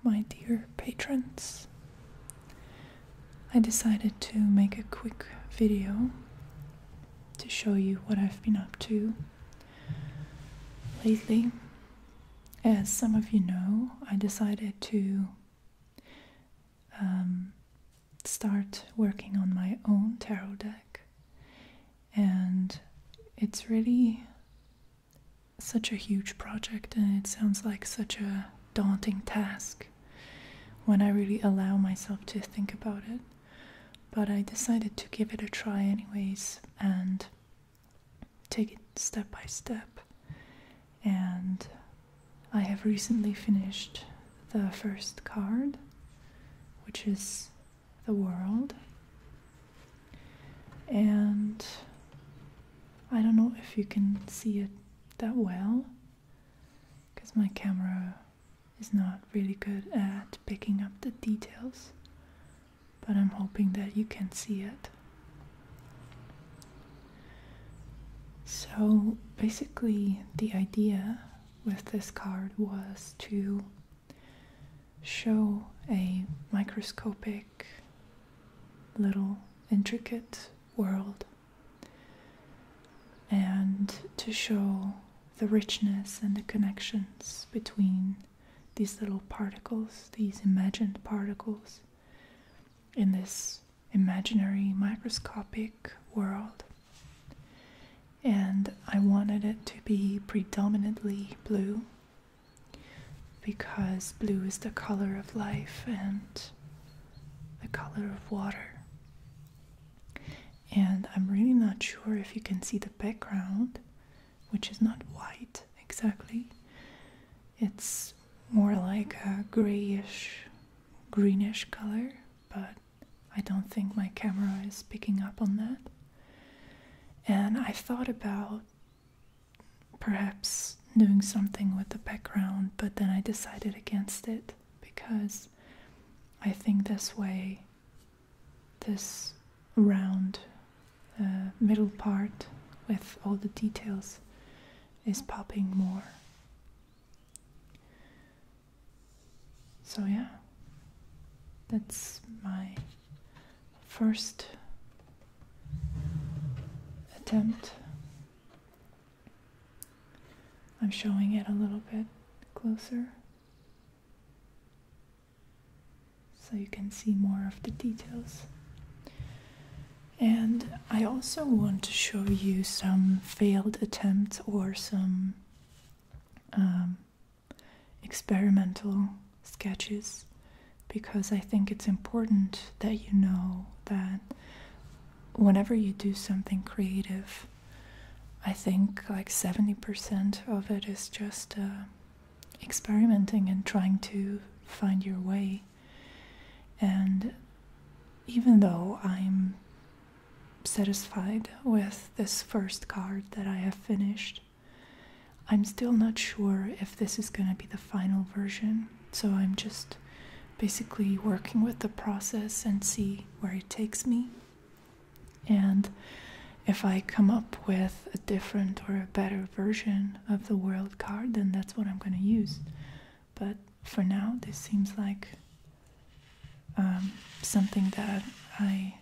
my dear patrons. I decided to make a quick video to show you what I've been up to lately. As some of you know, I decided to start working on my own tarot deck, and it's really such a huge project, and it sounds like such a daunting task when I really allow myself to think about it. But I decided to give it a try anyways and take it step by step. And I have recently finished the first card, which is the World. And I don't know if you can see it that well, because my camera is not really good at picking up the details, but I'm hoping that you can see it. So basically the idea with this card was to show a microscopic little intricate world, and to show the richness and the connections between these little particles, these imagined particles, in this imaginary microscopic world. And I wanted it to be predominantly blue, because blue is the color of life and the color of water. And I'm really not sure if you can see the background, which is not white exactly. It's more like a grayish, greenish color, but I don't think my camera is picking up on that. And I thought about perhaps doing something with the background, but then I decided against it, because I think this way, this round middle part with all the details is popping more. So yeah, that's my first attempt. I'm showing it a little bit closer so you can see more of the details. And I also want to show you some failed attempts or some experimental sketches, because I think it's important that you know that whenever you do something creative, I think like 70% of it is just experimenting and trying to find your way. And even though I'm satisfied with this first card that I have finished, I'm still not sure if this is going to be the final version. So I'm just basically working with the process and see where it takes me. And if I come up with a different or a better version of the World card, then that's what I'm going to use. But for now, this seems like something that I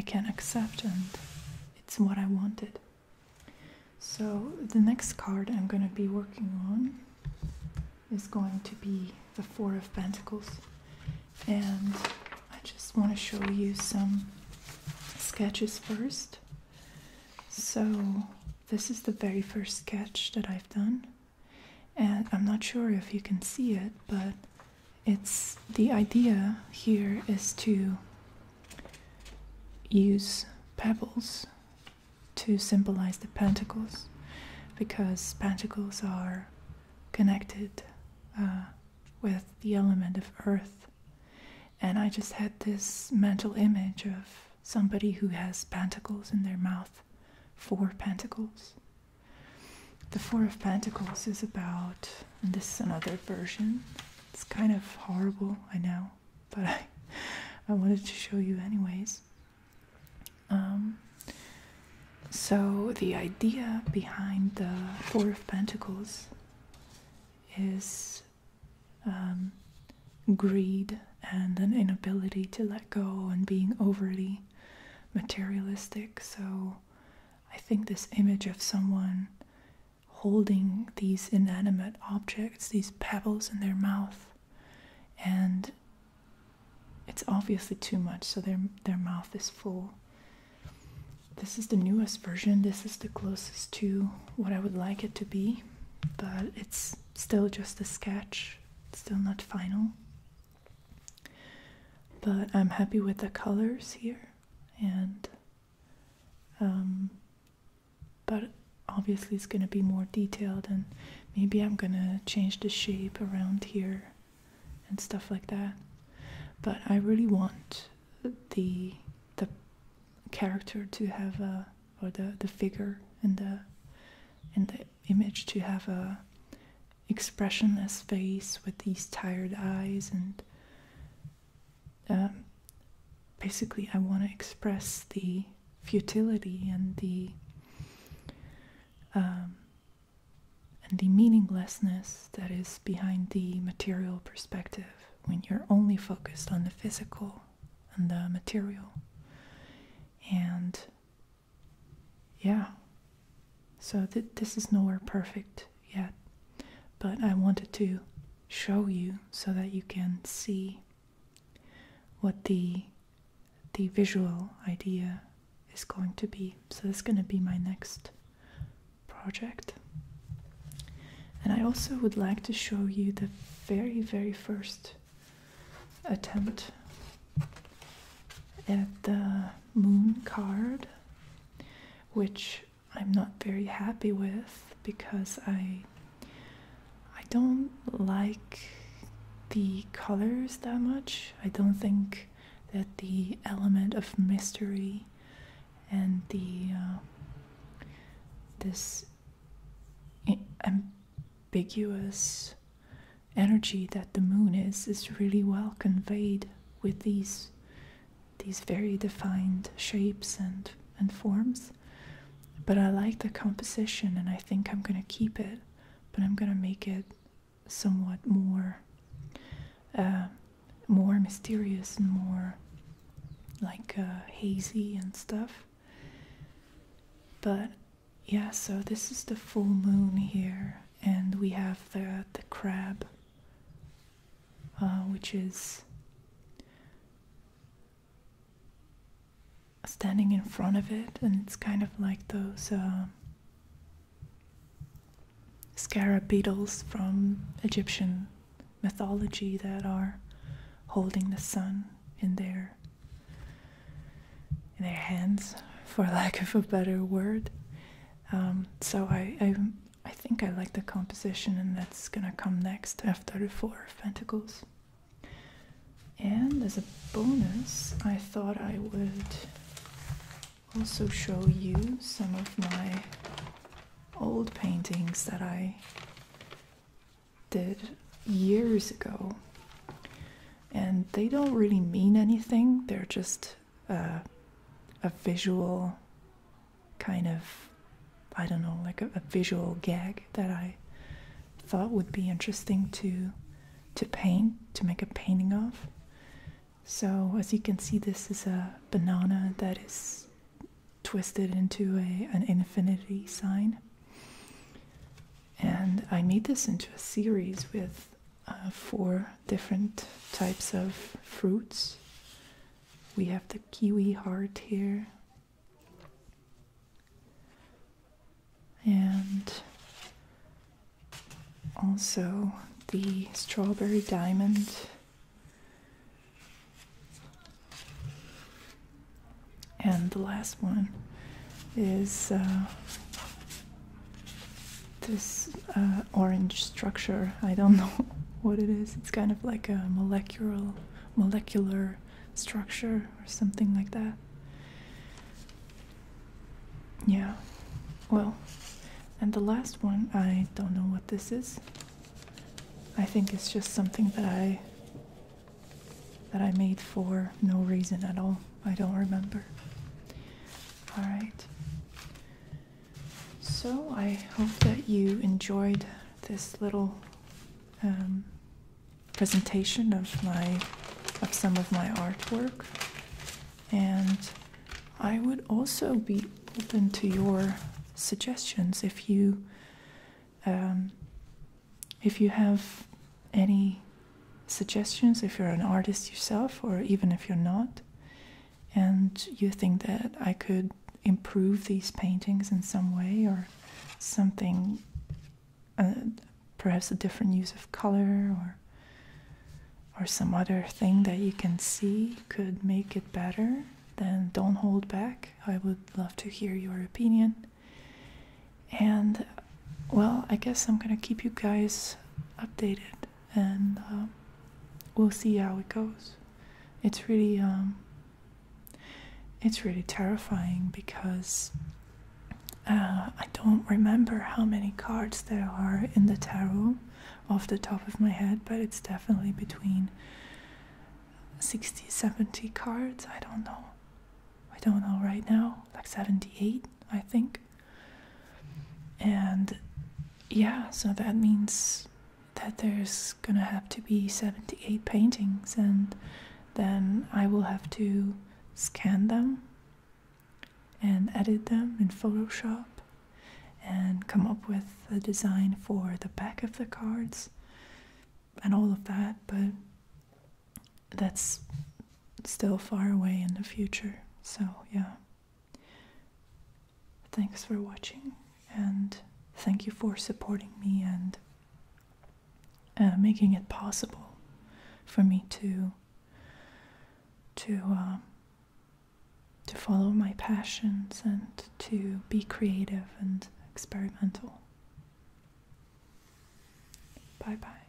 can accept, and it's what I wanted. So the next card I'm going to be working on is going to be the Four of Pentacles, and I just want to show you some sketches first. So this is the very first sketch that I've done, and I'm not sure if you can see it, but it's the idea here is to use pebbles to symbolize the pentacles, because pentacles are connected with the element of earth. And I just had this mental image of somebody who has pentacles in their mouth, 4 pentacles. The Four of Pentacles is about, and this is another version, it's kind of horrible, I know, but I wanted to show you anyways. So the idea behind the Four of Pentacles is greed and an inability to let go and being overly materialistic. So I think this image of someone holding these inanimate objects, these pebbles in their mouth, and it's obviously too much, so their mouth is full. This is the newest version. This is the closest to what I would like it to be, but it's still just a sketch. It's still not final. But I'm happy with the colors here, and but obviously it's going to be more detailed, and maybe I'm going to change the shape around here and stuff like that. But I really want the character to have or the figure in the image to have a expressionless face with these tired eyes, and basically I want to express the futility and the meaninglessness that is behind the material perspective when you're only focused on the physical and the material. And yeah, so this is nowhere perfect yet, but I wanted to show you so that you can see what the visual idea is going to be. So it's going to be my next project. And I also would like to show you the very, very first attempt at the moon card, which I'm not very happy with because I don't like the colors that much. I don't think that the element of mystery and the this ambiguous energy that the moon is really well conveyed with these very defined shapes and forms. But I like the composition, and I think I'm going to keep it, but I'm going to make it somewhat more mysterious and more like hazy and stuff. But yeah, so this is the full moon here, and we have the crab, which is standing in front of it, and it's kind of like those scarab beetles from Egyptian mythology that are holding the sun in their hands, for lack of a better word. So I think I like the composition, and that's gonna come next after the Four of Pentacles. And as a bonus, I thought I would also show you some of my old paintings that I did years ago. And they don't really mean anything, they're just a visual kind of, I don't know, like a visual gag that I thought would be interesting to paint, to make a painting of. So as you can see, this is a banana that is twisted into an infinity sign. And I made this into a series with 4 different types of fruits. We have the kiwi heart here, and also the strawberry diamond, and the last one is this orange structure. I don't know what it is. It's kind of like a molecular structure or something like that. Yeah, well, and the last one, I don't know what this is. I think it's just something that I made for no reason at all. I don't remember. Alright, so I hope that you enjoyed this little presentation of some of my artwork, and I would also be open to your suggestions if you have any suggestions, if you're an artist yourself or even if you're not, and you think that I could improve these paintings in some way or something, perhaps a different use of color or some other thing that you can see could make it better, then don't hold back. I would love to hear your opinion. And well, I guess I'm gonna keep you guys updated, and we'll see how it goes. It's really terrifying because I don't remember how many cards there are in the tarot off the top of my head, but it's definitely between 60, 70 cards. I don't know right now, like 78, I think. And yeah, so that means that there's gonna have to be 78 paintings, and then I will have to scan them and edit them in Photoshop and come up with a design for the back of the cards and all of that, but that's still far away in the future. So yeah, thanks for watching, and thank you for supporting me and making it possible for me to follow my passions and to be creative and experimental. Bye bye.